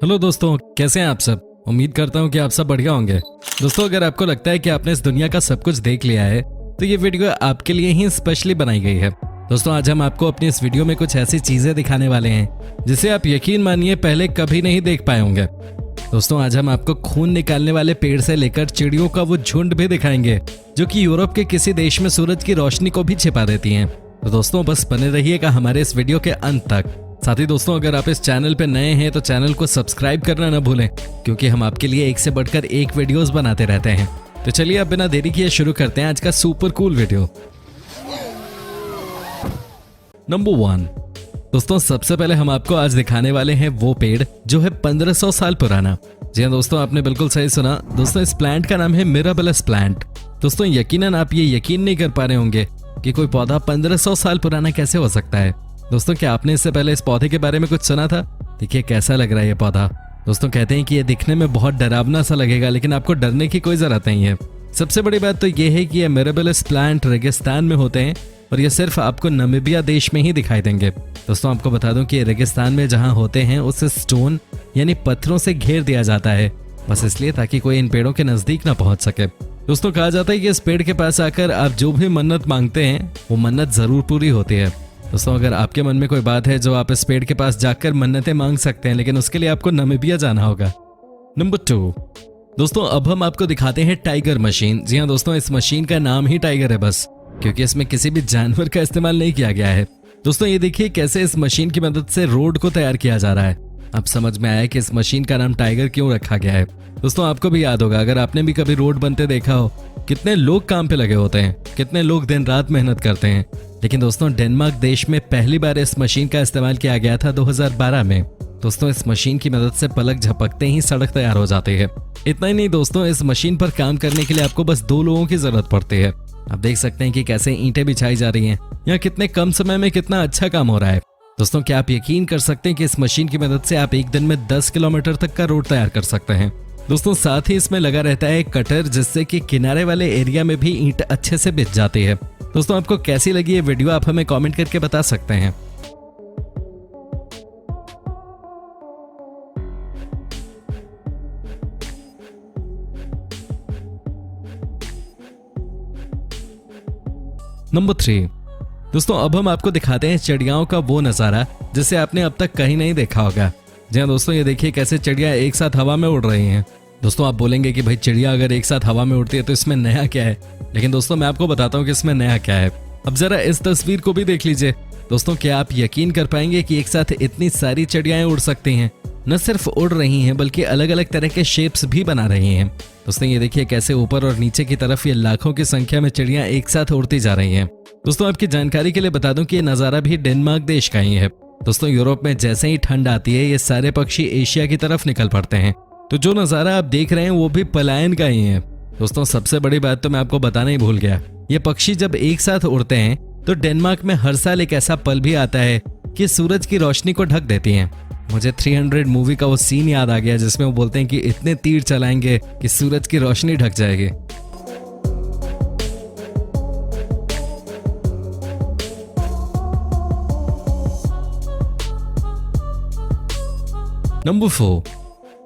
Hello दोस्तों, कैसे हैं आप सब। उम्मीद करता हूं कि आप सब बढ़िया होंगे। दोस्तों, अगर आपको लगता है कि आपने इस दुनिया का सब कुछ देख लिया है तो ये वीडियो आपके लिए ही स्पेशली बनाई गई है। दोस्तों, आज हम आपको अपनी इस वीडियो में कुछ ऐसी चीजें दिखाने वाले हैं जिसे आप यकीन मानिए पहले कभी नहीं देख पाए होंगे। दोस्तों, आज हम आपको खून निकालने वाले पेड़ से लेकर चिड़ियों का वो झुंड भी दिखाएंगे जो कि यूरोप के किसी देश में सूरज की रोशनी को भी छिपा देती हैं। तो दोस्तों, बस बने रहिएगा हमारे इस वीडियो के अंत तक। साथ ही दोस्तों, अगर आप इस चैनल पे नए हैं तो चैनल को सब्सक्राइब करना न भूलें, क्योंकि हम आपके लिए एक से बढ़कर एक वीडियोस बनाते रहते हैं। तो चलिए अब बिना देरी किए शुरू करते हैं आज का सुपर कूल वीडियो। नंबर 1। दोस्तों, सबसे पहले हम आपको आज दिखाने वाले हैं वो पेड़ जो है 1500 साल पुराना। जी हाँ दोस्तों, आपने बिल्कुल सही सुना। दोस्तों, इस प्लांट का नाम है मिराबिलिस प्लांट। दोस्तों, यकीनन आप ये यकीन नहीं कर पा रहे होंगे कि कोई पौधा 1500 साल पुराना कैसे हो सकता है। दोस्तों, क्या आपने इससे पहले इस पौधे के बारे में कुछ सुना था? देखिए कैसा लग रहा है ये पौधा। दोस्तों, कहते हैं कि ये दिखने में बहुत डरावना सा लगेगा, लेकिन आपको डरने की कोई जरूरत नहीं है। सबसे बड़ी बात तो ये है कि ये मिराबिलिस प्लांट रेगिस्तान में होते हैं और ये सिर्फ आपको नामीबिया देश में ही दिखाई देंगे। दोस्तों, आपको बता दूं कि रेगिस्तान में जहां होते हैं उसे स्टोन यानी पत्थरों से घेर दिया जाता है, बस इसलिए ताकि कोई इन पेड़ों के नजदीक ना पहुंच सके। दोस्तों, कहा जाता है कि इस पेड़ के पास आकर आप जो भी मन्नत मांगते हैं वो मन्नत जरूर पूरी होती है। दोस्तों, अगर आपके मन में कोई बात है जो आप इस पेड़ के पास जाकर मन्नतें मांग सकते हैं, लेकिन उसके लिए आपको नामीबिया जाना होगा। नंबर 2। दोस्तों, अब हम आपको दिखाते हैं टाइगर मशीन। जी हाँ दोस्तों, इस मशीन का नाम ही टाइगर है बस, क्योंकि इसमें किसी भी जानवर का इस्तेमाल नहीं किया गया है। दोस्तों, ये देखिए कैसे इस मशीन की मदद से रोड को तैयार किया जा रहा है। अब समझ में आया कि इस मशीन का नाम टाइगर क्यों रखा गया है। दोस्तों, आपको भी याद होगा, अगर आपने भी कभी रोड बनते देखा हो, कितने लोग काम पे लगे होते हैं, कितने लोग दिन रात मेहनत करते हैं। लेकिन दोस्तों, डेनमार्क देश में पहली बार इस मशीन का इस्तेमाल किया गया था 2012 में। दोस्तों, इस मशीन की मदद से पलक झपकते ही सड़क तैयार हो जाती है। इतना ही नहीं दोस्तों, इस मशीन पर काम करने के लिए आपको बस 2 लोगों की जरूरत पड़ती है। आप देख सकते हैं कि कैसे ईंटें बिछाई जा रही हैं, या कितने कम समय में कितना अच्छा काम हो रहा है। दोस्तों, क्या आप यकीन कर सकते हैं कि इस मशीन की मदद से आप एक दिन में 10 किलोमीटर तक का रोड तैयार कर सकते हैं। दोस्तों, साथ ही इसमें लगा रहता है कटर, जिससे कि किनारे वाले एरिया में भी ईंट अच्छे से बिछ जाती है। दोस्तों, आपको कैसी लगी ये वीडियो आप हमें कमेंट करके बता सकते हैं। नंबर 3। दोस्तों, अब हम आपको दिखाते हैं चिड़ियाओं का वो नजारा जिसे आपने अब तक कहीं नहीं देखा होगा। जी हाँ दोस्तों, ये देखिए कैसे चिड़िया एक साथ हवा में उड़ रही हैं। दोस्तों, आप बोलेंगे कि भाई चिड़िया अगर एक साथ हवा में उड़ती है तो इसमें नया क्या है, लेकिन दोस्तों मैं आपको बताता हूँ कि इसमें नया क्या है। अब जरा इस तस्वीर को भी देख लीजिए। दोस्तों, क्या आप यकीन कर पाएंगे कि एक साथ इतनी सारी चिड़ियाएं उड़ सकती हैं? न सिर्फ उड़ रही हैं बल्कि अलग अलग तरह के शेप्स भी बना रही हैं। दोस्तों, ये देखिए कैसे ऊपर और नीचे की तरफ ये लाखों की संख्या में चिड़ियां एक साथ उड़ती जा रही हैं। दोस्तों, आपकी जानकारी के लिए बता दूं कि ये नज़ारा भी डेनमार्क देश का ही है। दोस्तों, यूरोप में जैसे ही ठंड आती है ये सारे पक्षी एशिया की तरफ निकल पड़ते हैं, तो जो नज़ारा आप देख रहे हैं वो भी पलायन का ही है। दोस्तों, सबसे बड़ी बात तो मैं आपको बताना ही भूल गया, ये पक्षी जब एक साथ उड़ते हैं तो डेनमार्क में हर साल एक ऐसा पल भी आता है कि सूरज की रोशनी को ढक देती हैं। मुझे 300 मूवी का वो सीन याद आ गया जिसमें वो बोलते हैं कि इतने तीर चलाएंगे कि सूरज की रोशनी ढक जाएगी। नंबर 4।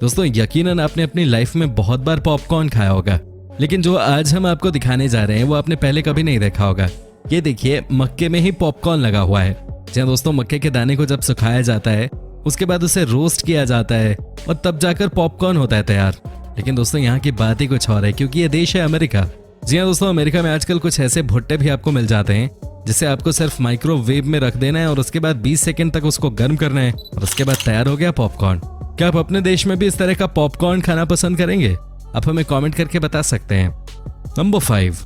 दोस्तों, यकीनन आपने अपनी लाइफ में बहुत बार पॉपकॉर्न खाया होगा, लेकिन जो आज हम आपको दिखाने जा रहे हैं वो आपने पहले कभी नहीं देखा होगा। ये देखिए, मक्के में ही पॉपकॉर्न लगा हुआ है। जी दोस्तों, मक्के के दाने को जब सुखाया जाता है उसके बाद उसे रोस्ट किया जाता है और तब जाकर पॉपकॉर्न होता है तैयार। लेकिन दोस्तों, यहाँ की बात ही कुछ और है, क्योंकि ये देश है अमेरिका। जी हाँ दोस्तों, अमेरिका में आजकल कुछ ऐसे भुट्टे भी आपको मिल जाते हैं जिसे आपको सिर्फ माइक्रोवेव में रख देना है और उसके बाद 20 सेकंड तक उसको गर्म करना है और उसके बाद तैयार हो गया पॉपकॉर्न। क्या आप अपने देश में भी इस तरह का पॉपकॉर्न खाना पसंद करेंगे? आप हमें कमेंट करके बता सकते हैं। नंबर 5।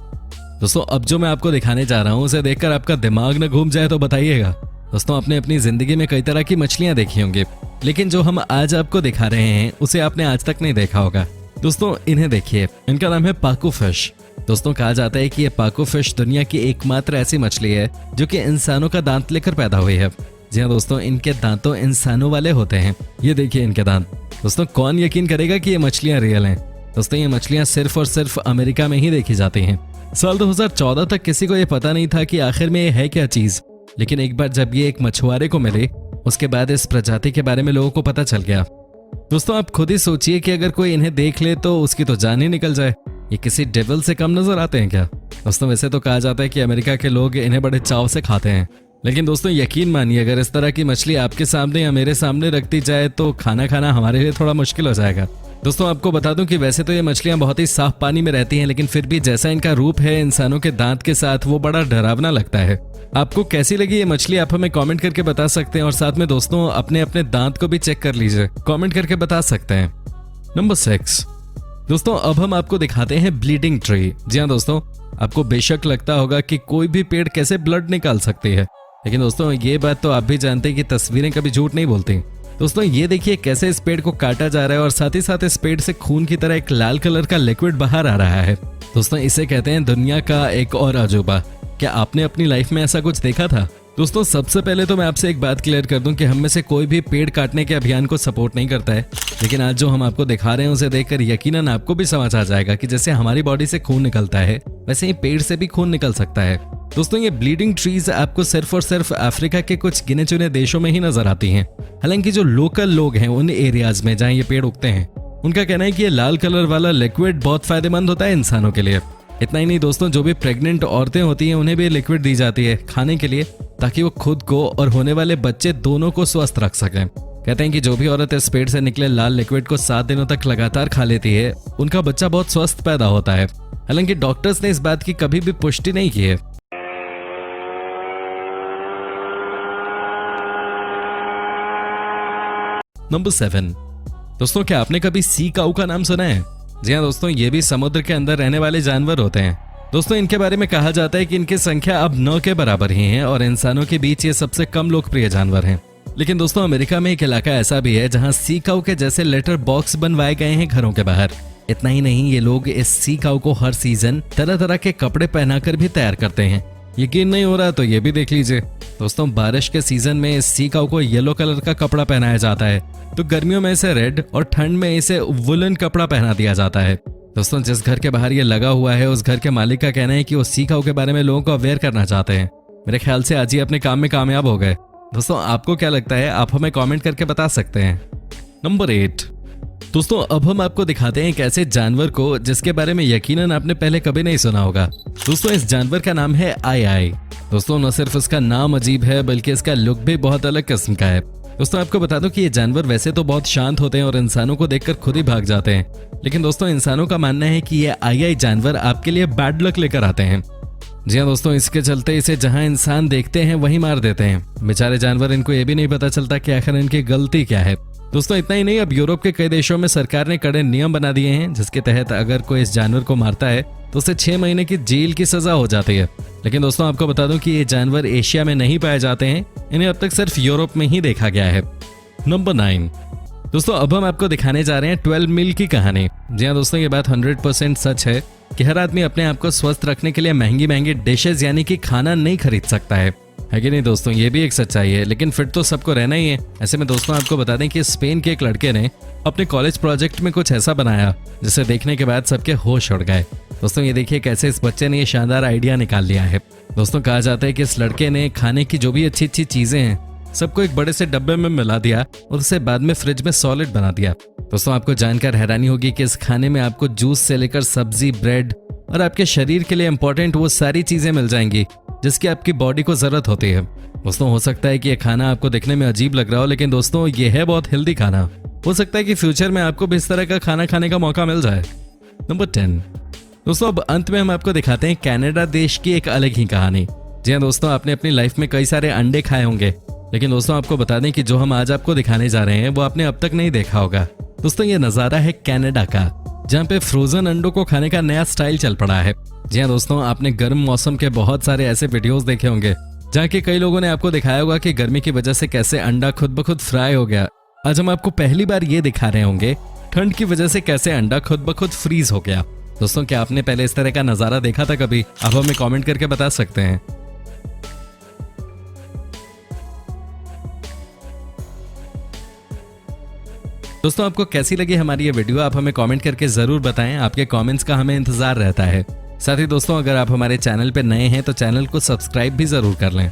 दोस्तों, अब जो मैं आपको दिखाने जा रहा हूँ उसे देखकर आपका दिमाग न घूम जाए तो बताइएगा। दोस्तों, आपने अपनी जिंदगी में कई तरह की मछलियां देखी होंगी, लेकिन जो हम आज आपको दिखा रहे हैं उसे आपने आज तक नहीं देखा होगा। दोस्तों, इन्हें देखिए, इनका नाम है पाकू फिश। दोस्तों, कहा जाता है कि ये पाकू फिश दुनिया की एकमात्र ऐसी मछली है जो कि इंसानों का दांत लेकर पैदा हुई है। जी हाँ दोस्तों, इनके दांतों इंसानों वाले होते हैं। ये देखिए इनके दांत। दोस्तों, कौन यकीन करेगा कि ये मछलियां रियल हैं? दोस्तों, ये मछलियां सिर्फ और सिर्फ अमेरिका में ही देखी जाती हैं। साल 2014 तक किसी को ये पता नहीं था कि आखिर में ये है क्या चीज, लेकिन एक बार जब ये एक मछुआरे को मिली उसके बाद इस प्रजाति के बारे में लोगों को पता चल गया। दोस्तों आप खुद ही सोचिए कि अगर कोई इन्हें देख ले तो उसकी तो जान ही निकल जाए। ये किसी डेविल से कम नजर आते हैं क्या? दोस्तों वैसे तो कहा जाता है कि अमेरिका के लोग इन्हें बड़े चाव से खाते हैं, लेकिन दोस्तों यकीन मानिए अगर इस तरह की मछली आपके सामने या मेरे सामने रख दी जाए तो खाना खाना हमारे लिए थोड़ा मुश्किल हो जाएगा। दोस्तों आपको बता दूं कि वैसे तो ये मछलियां बहुत ही साफ पानी में रहती हैं, लेकिन फिर भी जैसा इनका रूप है इंसानों के दांत के साथ वो बड़ा डरावना लगता है। आपको कैसी लगी ये मछली आप हमें कमेंट करके बता सकते हैं, और साथ में दोस्तों अपने अपने दांत को भी चेक कर लीजिए, कमेंट करके बता सकते हैं। नंबर 6 दोस्तों अब हम आपको दिखाते हैं ब्लीडिंग ट्री। जी हाँ दोस्तों, आपको बेशक लगता होगा कि कोई भी पेड़ कैसे ब्लड निकाल सकती है, लेकिन दोस्तों ये बात तो आप भी जानते हैं कि तस्वीरें कभी झूठ नहीं बोलती। दोस्तों ये देखिए कैसे इस पेड़ को काटा जा रहा है और साथ ही साथ इस पेड़ से खून की तरह एक लाल कलर का लिक्विड बाहर आ रहा है। दोस्तों इसे कहते हैं दुनिया का एक और अजूबा। क्या आपने अपनी लाइफ में ऐसा कुछ देखा था? दोस्तों सबसे पहले तो मैं आपसे एक बात क्लियर कर दूं कि हम में से कोई भी पेड़ काटने के अभियान को सपोर्ट नहीं करता है, लेकिन आज जो हम आपको दिखा रहे हैं उसे देखकर यकीनन आपको भी समझ आ जाएगा कि जैसे हमारी बॉडी से खून निकलता है वैसे ही पेड़ से भी खून निकल सकता है। दोस्तों ये ब्लीडिंग ट्रीज आपको सिर्फ और सिर्फ अफ्रीका के कुछ गिने चुने देशों में ही नजर आती हैं। हालांकि जो लोकल लोग हैं उन एरियाज में जहाँ ये पेड़ उगते हैं उनका कहना है कि ये लाल कलर वाला लिक्विड बहुत फायदेमंद होता है इंसानों के लिए। इतना ही नहीं दोस्तों, जो भी प्रेग्नेंट औरतें होती हैं उन्हें भी लिक्विड दी जाती है खाने के लिए, ताकि वो खुद को और होने वाले बच्चे दोनों को स्वस्थ रख सकें। कहते हैं कि जो भी औरत इस पेड़ से निकले लाल लिक्विड को 7 दिनों तक लगातार खा लेती है उनका बच्चा बहुत स्वस्थ पैदा होता है। हालांकि डॉक्टर्स ने इस बात की कभी भी पुष्टि नहीं की है। नंबर 7 दोस्तों, क्या आपने कभी सी काऊ का नाम सुना है? जी हाँ दोस्तों, ये भी समुद्र के अंदर रहने वाले जानवर होते हैं। दोस्तों इनके बारे में कहा जाता है कि इनकी संख्या अब 9 के बराबर ही है और इंसानों के बीच ये सबसे कम लोकप्रिय जानवर हैं। लेकिन दोस्तों अमेरिका में एक इलाका ऐसा भी है जहाँ सी काऊ के जैसे लेटर बॉक्स बनवाए गए हैं घरों के बाहर। इतना ही नहीं, ये लोग इस सी काऊ को हर सीजन तरह तरह के कपड़े पहनाकर भी तैयार करते हैं। यकीन नहीं हो रहा तो ये भी देख लीजिए। दोस्तों बारिश के सीजन में इस सी काऊ को येलो कलर का कपड़ा पहनाया जाता है, तो गर्मियों में इसे रेड और ठंड में इसे वुलन कपड़ा पहना दिया जाता है। दोस्तों जिस घर के बाहर ये लगा हुआ है उस घर के मालिक का कहना है कि वो सी काऊ के बारे में लोगों को अवेयर करना चाहते हैं। मेरे ख्याल से आज ही अपने काम में कामयाब हो गए। दोस्तों आपको क्या लगता है? आप हमें कमेंट करके बता सकते हैं। नंबर 8 दोस्तों अब हम आपको दिखाते हैं एक ऐसे जानवर को जिसके बारे में यकीनन आपने पहले कभी नहीं सुना होगा। दोस्तों इस जानवर का नाम है आई। दोस्तों न सिर्फ इसका नाम अजीब है बल्कि इसका लुक भी बहुत अलग किस्म का है। दोस्तों आपको बता दूं कि ये जानवर वैसे तो बहुत शांत होते हैं और इंसानों को देखकर खुद ही भाग जाते हैं, लेकिन दोस्तों इंसानों का मानना है कि ये आई जानवर आपके लिए बैड लक लेकर आते हैं। जी हाँ दोस्तों, इसके चलते इसे जहां इंसान देखते हैं वहीं मार देते हैं। बेचारे जानवर, इनको ये भी नहीं पता चलता कि आखिर इनकी गलती क्या है। दोस्तों इतना ही नहीं, अब यूरोप के कई देशों में सरकार ने कड़े नियम बना दिए हैं जिसके तहत अगर कोई इस जानवर को मारता है तो उसे 6 महीने की जेल की सजा हो जाती है। लेकिन दोस्तों आपको बता दूं कि ये जानवर एशिया में नहीं पाए जाते हैं, इन्हें अब तक सिर्फ यूरोप में ही देखा गया है। नंबर 9 दोस्तों अब हम आपको दिखाने जा रहे हैं 12 मील की कहानी। जी हाँ दोस्तों, ये बात 100% सच है कि हर आदमी अपने आप को स्वस्थ रखने के लिए महंगी महंगी डिशेज यानी कि खाना नहीं खरीद सकता है कि नहीं दोस्तों? ये भी एक सच्चाई है, लेकिन फिट तो सबको रहना ही है। ऐसे में दोस्तों आपको बता दें कि स्पेन के एक लड़के ने अपने कॉलेज प्रोजेक्ट में कुछ ऐसा बनाया जिसे देखने के बाद सबके होश उड़ गए। दोस्तों ये देखिए कैसे इस बच्चे ने ये शानदार आइडिया निकाल लिया है। दोस्तों कहा जाता है कि इस लड़के ने खाने की जो भी अच्छी अच्छी चीजें हैं सबको एक बड़े से डब्बे में मिला दिया और उसे बाद में फ्रिज में सॉलिड बना दिया। दोस्तों आपको जानकर हैरानी होगी कि इस खाने में आपको जूस से लेकर सब्जी, ब्रेड और आपके शरीर के लिए इंपॉर्टेंट वो सारी चीजें मिल जाएंगी जिसकी आपकी बॉडी को जरूरत होती है। दोस्तों हो सकता है कि ये खाना आपको देखने में अजीब लग रहा हो, लेकिन दोस्तों ये है बहुत हेल्दी खाना। हो सकता है कि फ्यूचर में आपको भी इस तरह का खाना खाने का मौका मिल जाए। नंबर 10 दोस्तों अब अंत में हम आपको दिखाते हैं कनाडा देश की एक अलग ही कहानी। जी हाँ दोस्तों, आपने अपनी लाइफ में कई सारे अंडे खाए होंगे, लेकिन दोस्तों आपको बता दें कि जो हम आज आपको दिखाने जा रहे हैं वो आपने अब तक नहीं देखा होगा। दोस्तों ये नज़ारा है कनाडा का, जहाँ पे फ्रोजन अंडों को खाने का नया स्टाइल चल पड़ा है। जी हाँ दोस्तों, आपने गर्म मौसम के बहुत सारे ऐसे वीडियोस देखे होंगे जहाँ के कई लोगों ने आपको दिखाया होगा कि गर्मी की वजह से कैसे अंडा खुद ब खुद फ्राई हो गया। आज हम आपको पहली बार ये दिखा रहे होंगे ठंड की वजह से कैसे अंडा खुद ब खुद फ्रीज हो गया। दोस्तों क्या आपने पहले इस तरह का नज़ारा देखा था कभी? आप हमें कमेंट करके बता सकते हैं। दोस्तों आपको कैसी लगी हमारी ये वीडियो? आप हमें कमेंट करके जरूर बताएं, आपके कमेंट्स का हमें इंतजार रहता है। साथ ही दोस्तों अगर आप हमारे चैनल पे नए हैं तो चैनल को सब्सक्राइब भी जरूर कर लें।